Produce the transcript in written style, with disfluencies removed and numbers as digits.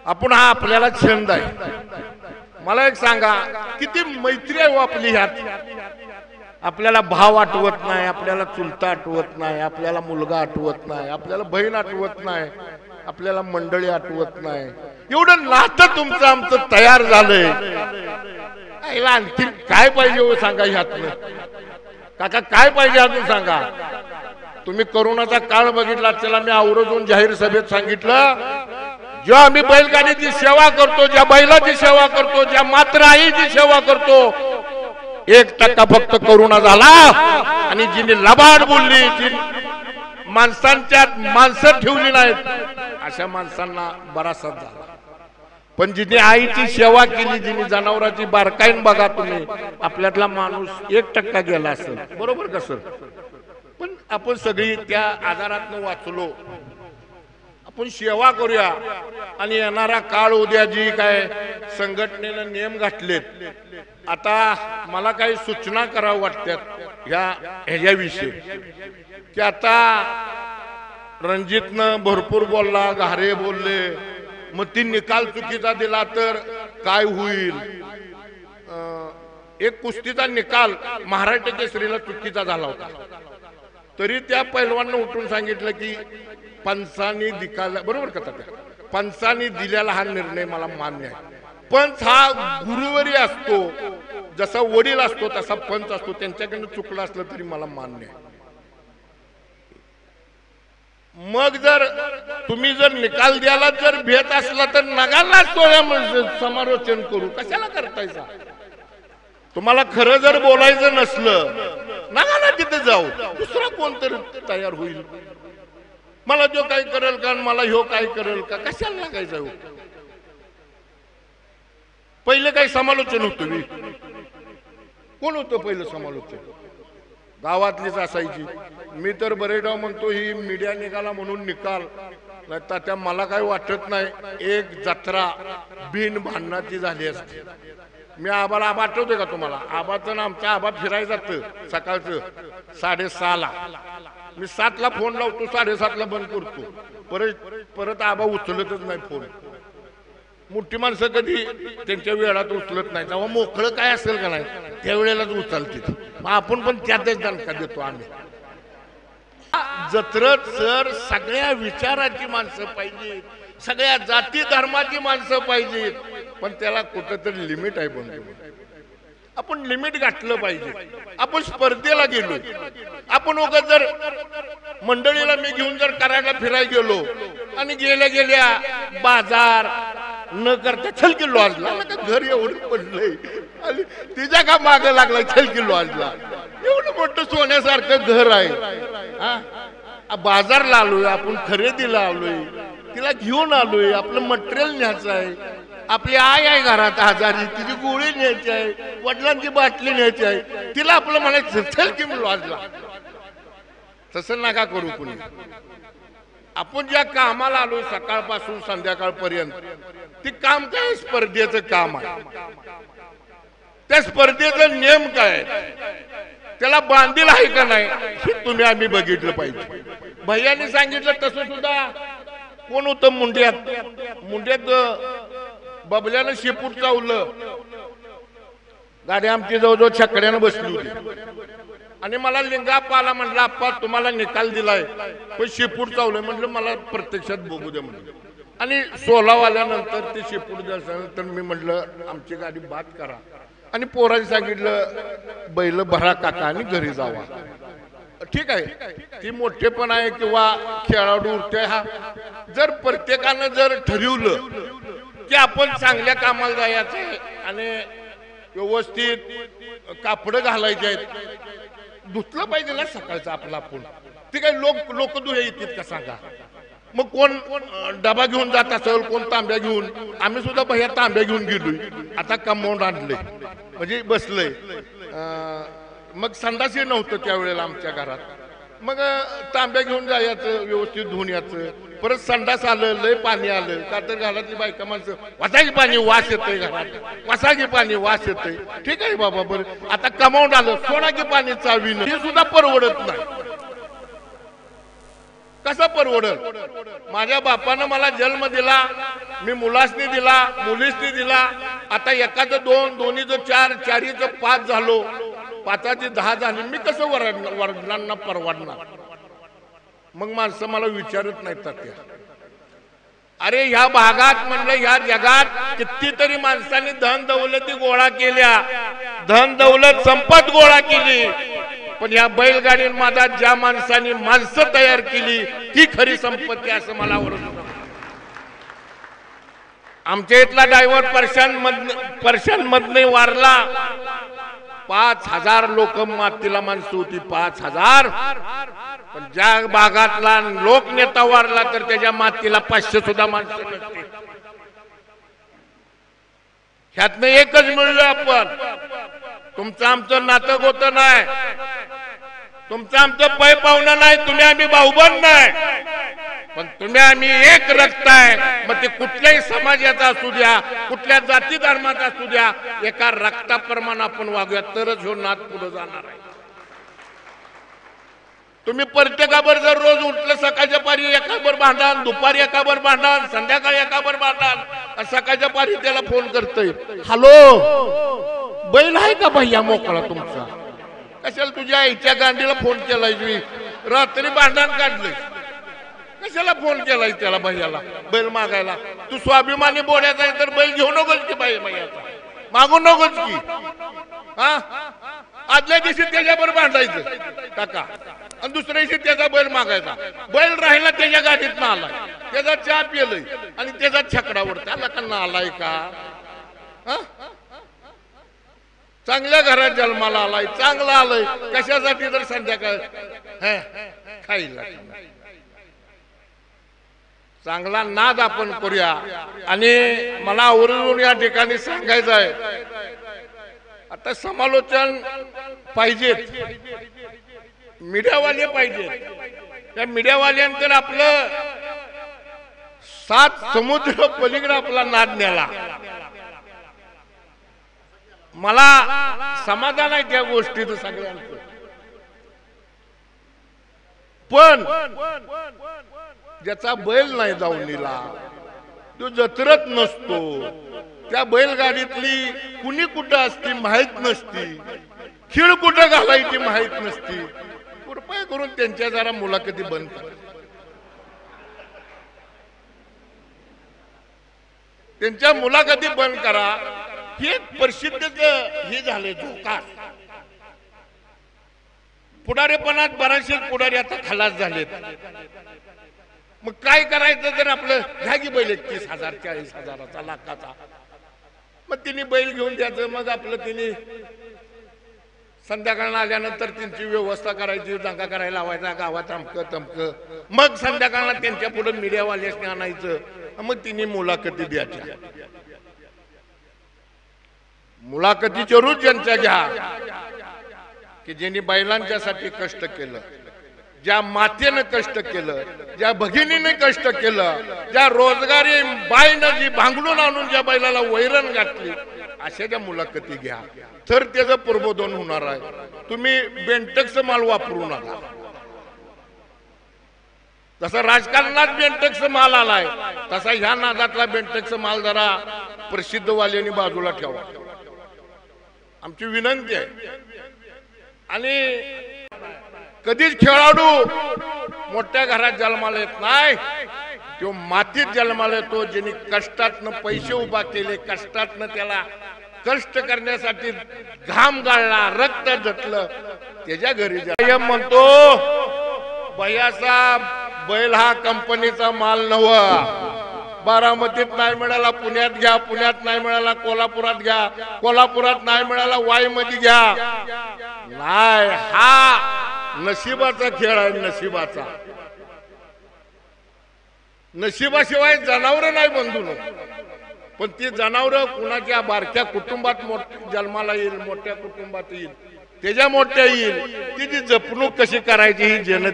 आपण हा आपल्याला छंद आहे। मला एक सांगा, किती मैत्री आहे आपली ह्यात। आपल्याला भाव आठवत नाही, आपल्याला चुलता आठवत नाही, आपल्याला मुलगा आठवत नाही, आपल्याला बहीण आठवत नाही, आपल्याला मंडळी आठवत नाही। एवढं नातं तुमचं आमचं तयार झालंय। याला आणखी काय पाहिजे हो सांगा ह्यातलं? काका काय पाहिजे अजून सांगा? तुम्ही करोनाचा काळ बघितला, त्याला मी आवर्जून जाहीर सभेत सांगितलं, जेव्हा आम्ही बैलगाडीची सेवा करतो, ज्या बैलाची सेवा करतो, ज्या मात्र आईची सेवा करतो, 1% फक्त करोना झाला। आणि जिने लबाड बोलली, जी माणसांच्या माणसं ठेवली नाहीत, अशा माणसांना बराचसा झाला। पण जिने आईची सेवा केली, जिने जनावरांची बारकाईन बघा तुम्ही, आपल्यातला माणूस 1% गेला असेल, बरोबर का सर? पण आपण सगळी त्या आजारातून वाचलो। आपण सेवा करूया आणि येणारा काळ उद्या जी काय संघटनेनं नियम घातलेत, आता मला काही सूचना कराव्या वाटतात ह्याच्याविषयी, की आता रणजितनं भरपूर बोलला, घारे बोलले, मग ती निकाल चुकीचा दिला तर काय होईल? एक कुस्तीचा निकाल महाराष्ट्र केसरीला चुकीचा झाला होता, तरी त्या पैलवानानं उठून सांगितलं की पंचांनी निकाल बरोबर का? पंचांनी दिलेला हा निर्णय मला मान्य आहे। पंच हा गुरुवरी असतो, जसा वडील असतो तसा पंच असतो, त्यांच्याकडनं चुकलं असलं तरी मला मान्य आहे। मग जर तुम्ही जर निकाल द्यायला जर भेट असला तर नगाला समालोचन करू, कशाला करतायचा? तुम्हाला खरं जर बोलायचं नसलं, नगाला तिथे जाऊ, दुसरा कोणतरी तयार होईल। मला जो काय करेल का, मला ह्यो काय करेल का, कशाला लागायचं? पहिले काही समालोचन होतं मी, कोण होतं पहिलं समालोचन? गावातलीच असायची। मी तर बरेचदा म्हणतो ही मीडिया निघाला म्हणून निकाल, नाही तात्या मला काही वाटत नाही एक जत्रा बिन भांडणाची झाली असते। मी आबाला, आबा आठवतोय का तुम्हाला? आबाचं आमचा आबा फिरायला जातं सकाळचं 6:30ला, मी 7ला फोन लावतो, 7:30ला बंद करतो, परत आबा उचलतच नाही फोन। मोठी माणसं कधी त्यांच्या वेळात उचलत नाही, तेव्हा मोकळं काय असेल का नाही त्यावेळेलाच उचलते। मग आपण पण त्यातच दणका देतो आम्ही। जत्रत सर सगळ्या विचाराची माणसं पाहिजे, सगळ्या जाती धर्माची माणसं पाहिजेत, पण त्याला कुठंतरी लिमिट आहे। पण आपण लिमिट गाठलं पाहिजे। आपण स्पर्धेला गेलो, आपण उगाच जर मंडळीला मी घेऊन जर करायला फिरायला गेलो आणि गेल्या गेल्या बाजार न करता छलकी लॉजला, घर एवढं पडलंय आणि तिच्या का माग लागलाय छलकी लॉजला, एवढं मोठं सोन्यासारखं घर आहे, बाजारला आलोय आपण, खरेदीला आलोय, तिला घेऊन आलोय, आपलं मटेरियल न्यायचं आहे, आपली आई आहे घरात आजारी, तिची गोळी न्यायची आहे, वडिलांची बाटली न्यायची आहे, तिला आपलं म्हणायचं चल की लॉजला। तसं नका करू कुणी। आपण ज्या कामाला आलो सकाळपासून संध्याकाळपर्यंत, ते काम काय? स्पर्धेचं काम आहे। त्या स्पर्धेचा नियम काय, त्याला बांधील आहे का नाही हे तुम्ही आम्ही बघितलं पाहिजे। भैयाने सांगितलं तसं सुद्धा कोण होतं मुंड्यात बबल्यानं शेपूट चावलं, गाडी आमची जवळजवळ छकड्यानं बसली होती आणि मला लिंगाप्पा आला, म्हटलं आप्पा तुम्हाला निकाल दिलाय पण शेपूट चावलंय, म्हटलं मला प्रत्यक्षात बघू द्या म्हटलं। आणि 16 वाल्यानंतर ते शेपूट द्यायच्यानंतर मी म्हटलं आमची गाडी बाद करा आणि पोरांनी सांगितलं बैल भरा काका आणि घरी जावा। ठीक आहे, ती मोठेपण आहे किंवा खेळाडू उरते। हा जर प्रत्येकानं जर ठरवलं की आपण चांगल्या कामाला जायचं आणि व्यवस्थित कापड घालायचे आहेत, धुतलं पाहिजे ना सकाळचं आपलं आपण, ते काही लोक धुया येतात का सांगा? मग कोण डबा घेऊन जात असेल, कोण तांब्या घेऊन, आम्ही सुद्धा भैया तांब्या घेऊन गेलोय, आता कंपाऊंड आणलंय म्हणजे बसलंय। मग संडासही नव्हतं त्यावेळेला आमच्या घरात, मग तांब्या घेऊन जायचं, व्यवस्थित धुवून यायचं, परत संडास आलं, लय पाणी आलं का तर घरातली बायका माणसं वासागी पाणी वास येतंय, घरात वासागी पाणी वास येतंय, ठीक आहे बाबा बरं आता कंपाऊंड आलं, सोडागी पाणी चावीनं, हे सुद्धा परवडत नाही। कसं परवडल? माझ्या बापानं मला जन्म दिला, मी मुलासनी दिला, मुलीसनी दिला, आता एकाचं 2, दोन्हीचं 4, चारीचं 5 झालो, 5ची 10 झाली, मी कसं वडिलांना परवडणार? मग माणसं मला विचारत नाहीत त्या. अरे ह्या भागात म्हणलं, ह्या जगात कितीतरी माणसांनी धन दौलती गोळा केल्या, धन दौलत संपत गोळा केली, पण या बैलगाडी मादात ज्या माणसांनी माणसं तयार केली ती खरी संपत्ती असं मला वाटतं. आमच्या इथला ड्रायव्हर परशांमधने वारला, 5000 लोक मातीला माणसं होती, 5000. पण ज्या भागातला लोकनेता वारला तर त्याच्या मातीला 500 सुद्धा माणसं नसते. ह्यातनं एकच मिळलं आपण. तुमचं आमचं नातं गोतं नाही, तुमचं आमचं पै पाहुणं नाही, तुम्ही आम्ही भाऊबंद नाही, पण तुम्ही आम्ही एक रक्त आहे. मग ते कुठल्याही समाजाचा असू द्या, कुठल्या जाती धर्माचा असू द्या, एका रक्ताप्रमाणे आपण वागूया, तरच हो नात पुढे जाणार आहे. तुम्ही प्रत्येकावर जर रोज उठलं, सकाळच्या पारी एकावर भांडण, दुपारी एकावर भांडण, संध्याकाळी एकावर भांडण, सकाळच्या पारी त्याला फोन करतोय, हॅलो बैल आहे का भैया मोकळा तुमचा? कशाला तुझ्या आईच्या गांडीला फोन केलाय? रात्री भांडण काढलंय, कशाला फोन केलाय त्याला भैयाला बैल मागायला? तू स्वाभिमानी बोलायचा आहे तर बैल घेऊ नकोस की बाई भैयाचा, मागू नकोस की. हा, आदल्या दिवशी त्याच्यावर भांडायचं काका, आणि दुसऱ्या दिवशी त्याचा बैल मागायचा. बैल राहिला त्याच्या गाडीत ना आलाय, त्याचा चहा पिलंय आणि त्याचा छकडावर त्याला का ना आलाय का? चांगल्या घरात जन्माला आलाय, चांगला आलाय, कशासाठी? तर संध्याकाळ खायला. चांगला नाद आपण करूया. आणि मला आवर्जून या ठिकाणी सांगायचं आहे, आता समालोचन पाहिजेत, मीडियावाले पाहिजेत. त्या मीडियावाल्यांकडे आपलं 7 समुद्र पलीकडे आपला नाद न्याला. मला समाधान आहे त्या गोष्टीचं सगळ्यांचं, पण ज्याचा बैल नाही दावणीला, तो जत्रत नसतो, त्या बैलगाडीतली कुणी कुठं असती माहित नसती, खीळ कुठं घालायची माहित नसती. कृपया करून त्यांच्या जरा मुलाखती बंद करा, त्यांच्या मुलाखती बंद करा. हे प्रसिद्धच हे झाले धोका. पुढारीपणात बराचसे पुढारी आता खलास झालेत. मग काय करायचं? जर आपलं घ्या की बैल 31,000 40,000चा लाखाचा, मग तिने बैल घेऊन द्यायचं. मग आपलं तिने संध्याकाळला आल्यानंतर त्यांची व्यवस्था करायची, दंगा करायला लावायचा गावात अमकं तमकं. मग संध्याकाळला त्यांच्या पुढे मीडियावाल्यासने आणायचं, मग तिने मुलाखती द्यायच्या. मुलाखतीचे रोज ज्यांच्या घ्या की ज्यांनी बैलांच्यासाठी कष्ट केलं, ज्या मातेनं कष्ट केलं, ज्या भगिनीने कष्ट केलं, ज्या रोजगारी बाईनं जी भांगडून आणून ज्या बैलाला वैरण घातली, अशाच्या मुलाखती घ्या, तर त्याचं प्रबोधन होणार आहे. तुम्ही बेंटक्स माल वापरू नका. जसा राजकारणात बेंटक्स माल आलाय, तसा ह्या नादातला बेंटक्स माल जरा प्रसिद्धवाल्यांनी बाजूला ठेवा, आमची विनंती आहे. आणि कधीच खेळाडू मोठ्या घरात जन्माला येत नाही, तो मातीत जन्माला येतो. ज्यांनी कष्टातनं पैसे उभा केले, कष्टातनं त्याला कष्ट करण्यासाठी घाम गाळला, रक्त झटलं, त्याच्या घरी म्हणतो भैयाचा बैल हा कंपनीचा माल नव्हा. बारामतीत नाही मिळाला पुण्यात घ्या, पुण्यात नाही मिळाला कोल्हापुरात घ्या, कोल्हापुरात नाही मिळाला वाई मध्ये घ्या. नाही, हा नशिबाचा खेळ आहे, नशिबाचा. नशिबाशिवाय जनावर नाही बंधू. पण ती जनावर कुणाच्या बारक्या कुटुंबात जन्माला येईल, मोठ्या कुटुंबात येईल, त्याच्या मोठ्या येईल. तिची जपणूक कशी करायची ही जनते